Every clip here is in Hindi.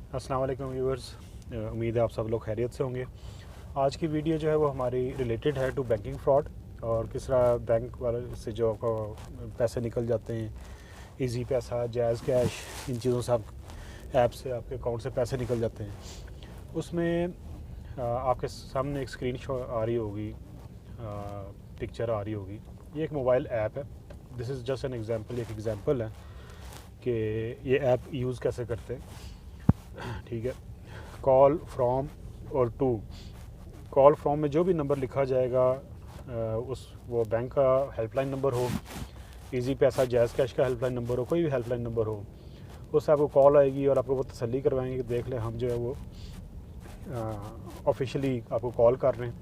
अस्सलाम वालेकुम व्यूअर्स, उम्मीद है आप सब लोग खैरियत से होंगे। आज की वीडियो जो है वो हमारी रिलेटेड है टू बैंकिंग फ्रॉड और किस तरह बैंक वाले से जो आपको पैसे निकल जाते हैं, इजी पैसा, जैज़ कैश, इन चीज़ों से आप ऐप से आपके अकाउंट से पैसे निकल जाते हैं। उसमें आपके सामने एक स्क्रीन शॉट आ रही होगी, पिक्चर आ रही होगी। ये एक मोबाइल ऐप है। This is just an example, एक एग्जांपल है कि ये ऐप यूज़ कैसे करते हैं। ठीक है, कॉल फ्रॉम और टू, कॉल फ्रॉम में जो भी नंबर लिखा जाएगा उस वो बैंक का हेल्पलाइन नंबर हो, इजी पैसा, जैज़ कैश का हेल्पलाइन नंबर हो, कोई भी हेल्पलाइन नंबर हो, उससे आपको कॉल आएगी और आपको वो तसल्ली करवाएंगे कि देख लें हम जो है वो ऑफिशियली आपको कॉल कर रहे हैं,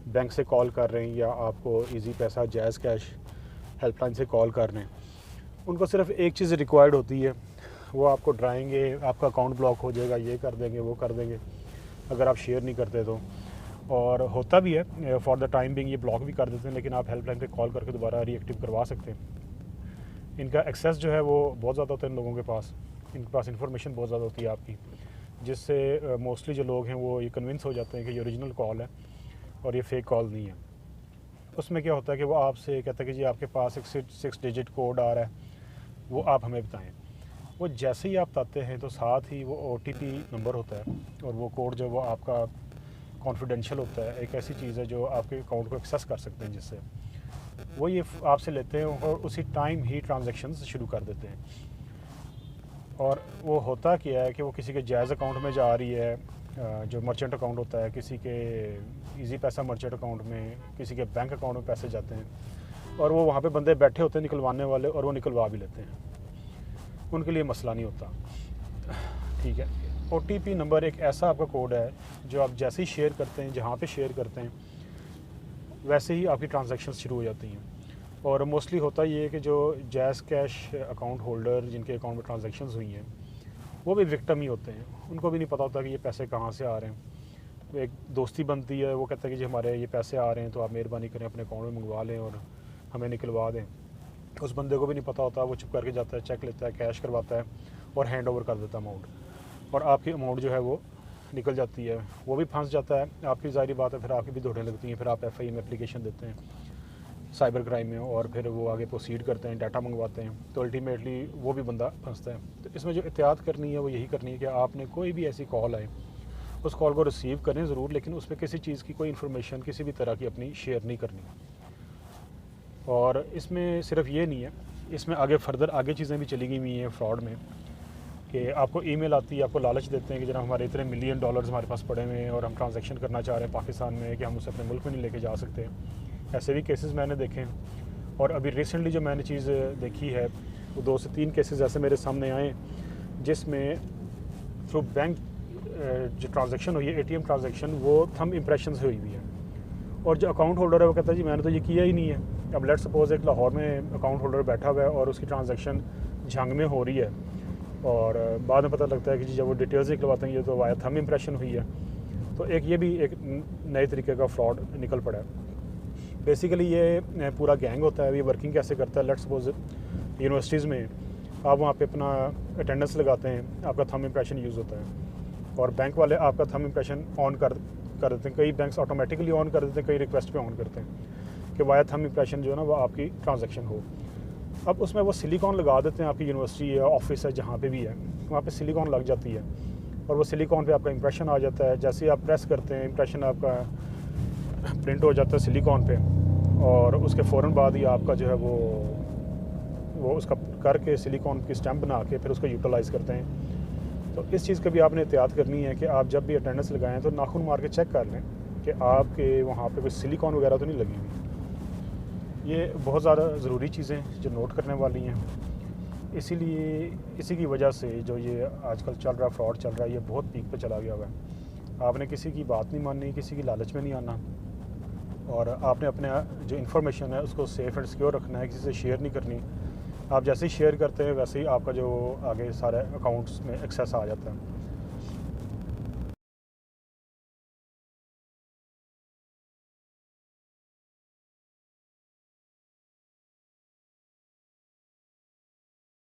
बैंक से कॉल कर रहे हैं या आपको इजी पैसा, जैज़ कैश हेल्पलाइन से कॉल कर रहे हैं। उनको सिर्फ एक चीज़ रिक्वायर्ड होती है, वो आपको डराएंगे, आपका अकाउंट ब्लॉक हो जाएगा, ये कर देंगे, वो कर देंगे अगर आप शेयर नहीं करते तो। और होता भी है, फॉर द टाइम बिंग ये ब्लॉक भी कर देते हैं, लेकिन आप हेल्पलाइन पे कॉल करके दोबारा रीएक्टिव करवा सकते हैं। इनका एक्सेस जो है वो बहुत ज़्यादा होता है इन लोगों के पास, इनके पास इंफॉर्मेशन बहुत ज़्यादा होती है आपकी, जिससे मोस्टली जो लोग हैं वो ये कन्विंस हो जाते हैं कि ये ओरिजिनल कॉल है और ये फेक कॉल नहीं है। उसमें क्या होता है कि वो आपसे कहता है कि जी आपके पास एक 6 डिजिट कोड आ रहा है, वो आप हमें बताएं। वो जैसे ही आप बताते हैं तो साथ ही वो OTP नंबर होता है और वो कोड जो वो आपका कॉन्फिडेंशियल होता है, एक ऐसी चीज़ है जो आपके अकाउंट को एक्सेस कर सकते हैं, जिससे वो ये आपसे लेते हैं और उसी टाइम ही ट्रांजैक्शन शुरू कर देते हैं। और वो होता क्या है कि वो किसी के जायज़ अकाउंट में जा रही है, जो मर्चेंट अकाउंट होता है, किसी के इजी पैसा मर्चेंट अकाउंट में, किसी के बैंक अकाउंट में पैसे जाते हैं और वो वहाँ पे बंदे बैठे होते हैं निकलवाने वाले, और वो निकलवा भी लेते हैं, उनके लिए मसला नहीं होता। ठीक है, OTP नंबर एक ऐसा आपका कोड है जो आप जैसे ही शेयर करते हैं, जहाँ पे शेयर करते हैं, वैसे ही आपकी ट्रांजैक्शन शुरू हो जाती हैं। और मोस्टली होता ये है कि जो जैज़ कैश अकाउंट होल्डर जिनके अकाउंट में ट्रांजैक्शंस हुई हैं, वो भी विक्टिम ही होते हैं, उनको भी नहीं पता होता कि ये पैसे कहाँ से आ रहे हैं। एक दोस्ती बनती है, वो कहता है कि जी हमारे ये पैसे आ रहे हैं तो आप मेहरबानी करें अपने अकाउंट में मंगवा लें और हमें निकलवा दें। उस बंदे को भी नहीं पता होता, वो चुप करके जाता है, चेक लेता है, कैश करवाता है और हैंड ओवर कर देता है अमाउंट, और आपकी अमाउंट जो है वो निकल जाती है। वो भी फंस जाता है, आपकी ज़ाहिर बात है, फिर आपकी भी दौड़ने लगती हैं, फिर आप FIU में एप्लीकेशन देते हैं साइबर क्राइम में, और फिर वो आगे प्रोसीड करते हैं, डाटा मंगवाते हैं, तो अल्टीमेटली वो भी बंदा फंसता है। तो इसमें जो एहतियात करनी है वो यही करनी है कि आपने कोई भी ऐसी कॉल आए, उस कॉल को रिसीव करें ज़रूर, लेकिन उस पर किसी चीज़ की कोई इन्फॉर्मेशन किसी भी तरह की अपनी शेयर नहीं करनी। और इसमें सिर्फ ये नहीं है, इसमें आगे फर्दर आगे चीज़ें भी चली गई हुई हैं फ्रॉड में, कि आपको ईमेल आती है, आपको लालच देते हैं कि जनाब हमारे इतने $1 मिलियन हमारे पास पड़े हुए हैं और हम ट्रांजैक्शन करना चाह रहे हैं पाकिस्तान में, कि हम उसे अपने मुल्क में नहीं लेके जा सकते। ऐसे भी केसेस मैंने देखे हैं। और अभी रिसेंटली जो मैंने चीज़ देखी है वो 2 से 3 केसेस ऐसे मेरे सामने आए जिसमें थ्रू बैंक जो ट्रांजैक्शन हुई है, ATM ट्रांजैक्शन, वो थंब इम्प्रेशन से हुई हुई है, और जो अकाउंट होल्डर है वो कहता है जी मैंने तो ये किया ही नहीं है। अब लेट्स सपोज एक लाहौर में अकाउंट होल्डर बैठा हुआ है और उसकी ट्रांजैक्शन झंग में हो रही है, और बाद में पता लगता है कि जी जब वो डिटेल्स निकलवाते हैं ये तो वाया थंब इम्प्रेशन हुई है। तो एक ये भी एक नए तरीके का फ्रॉड निकल पड़ा है। बेसिकली ये पूरा गैंग होता है। ये वर्किंग कैसे करता है, लेट्स सपोज यूनिवर्सिटीज़ में आप वहाँ पे अपना अटेंडेंस लगाते हैं, आपका थंब इम्प्रेशन यूज़ होता है, और बैंक वाले आपका थंब इम्प्रेशन ऑन कर देते हैं। कई बैंक्स ऑटोमेटिकली ऑन कर देते हैं, कई रिक्वेस्ट पे ऑन करते हैं कि वाया थंब इम्प्रेशन जो है ना वो आपकी ट्रांजैक्शन हो। अब उसमें वो सिलिकॉन लगा देते हैं, आपकी यूनिवर्सिटी या ऑफिस है जहाँ पे भी है वहाँ पे सिलिकॉन लग जाती है, और वो सिलिकॉन पे आपका इम्प्रेशन आ जाता है। जैसे ही आप प्रेस करते हैं, इम्प्रेशन आपका प्रिंट हो जाता है सिलिकॉन पे, और उसके फ़ौरन बाद ही आपका जो है वो उसका करके सिलिकॉन की स्टैम्प बना के फिर उसको यूटिलाइज़ करते हैं। तो इस चीज़ का भी आपने एहतियात करनी है कि आप जब भी अटेंडेंस लगाएं तो नाखून मार के चेक कर लें कि आपके वहाँ पे कोई सिलिकॉन वगैरह तो नहीं लगी हुई। ये बहुत ज़्यादा ज़रूरी चीज़ें जो नोट करने वाली हैं। इसीलिए इसी की वजह से जो ये आजकल चल रहा फ्रॉड चल रहा है, ये बहुत पीक पे चला गया हुआ है। आपने किसी की बात नहीं माननी, किसी की लालच में नहीं आना, और आपने अपने जो इन्फॉर्मेशन है उसको सेफ़ एंड सिक्योर रखना है, किसी से शेयर नहीं करनी। आप जैसे ही शेयर करते हैं वैसे ही आपका जो आगे सारे अकाउंट्स में एक्सेस आ जाता है।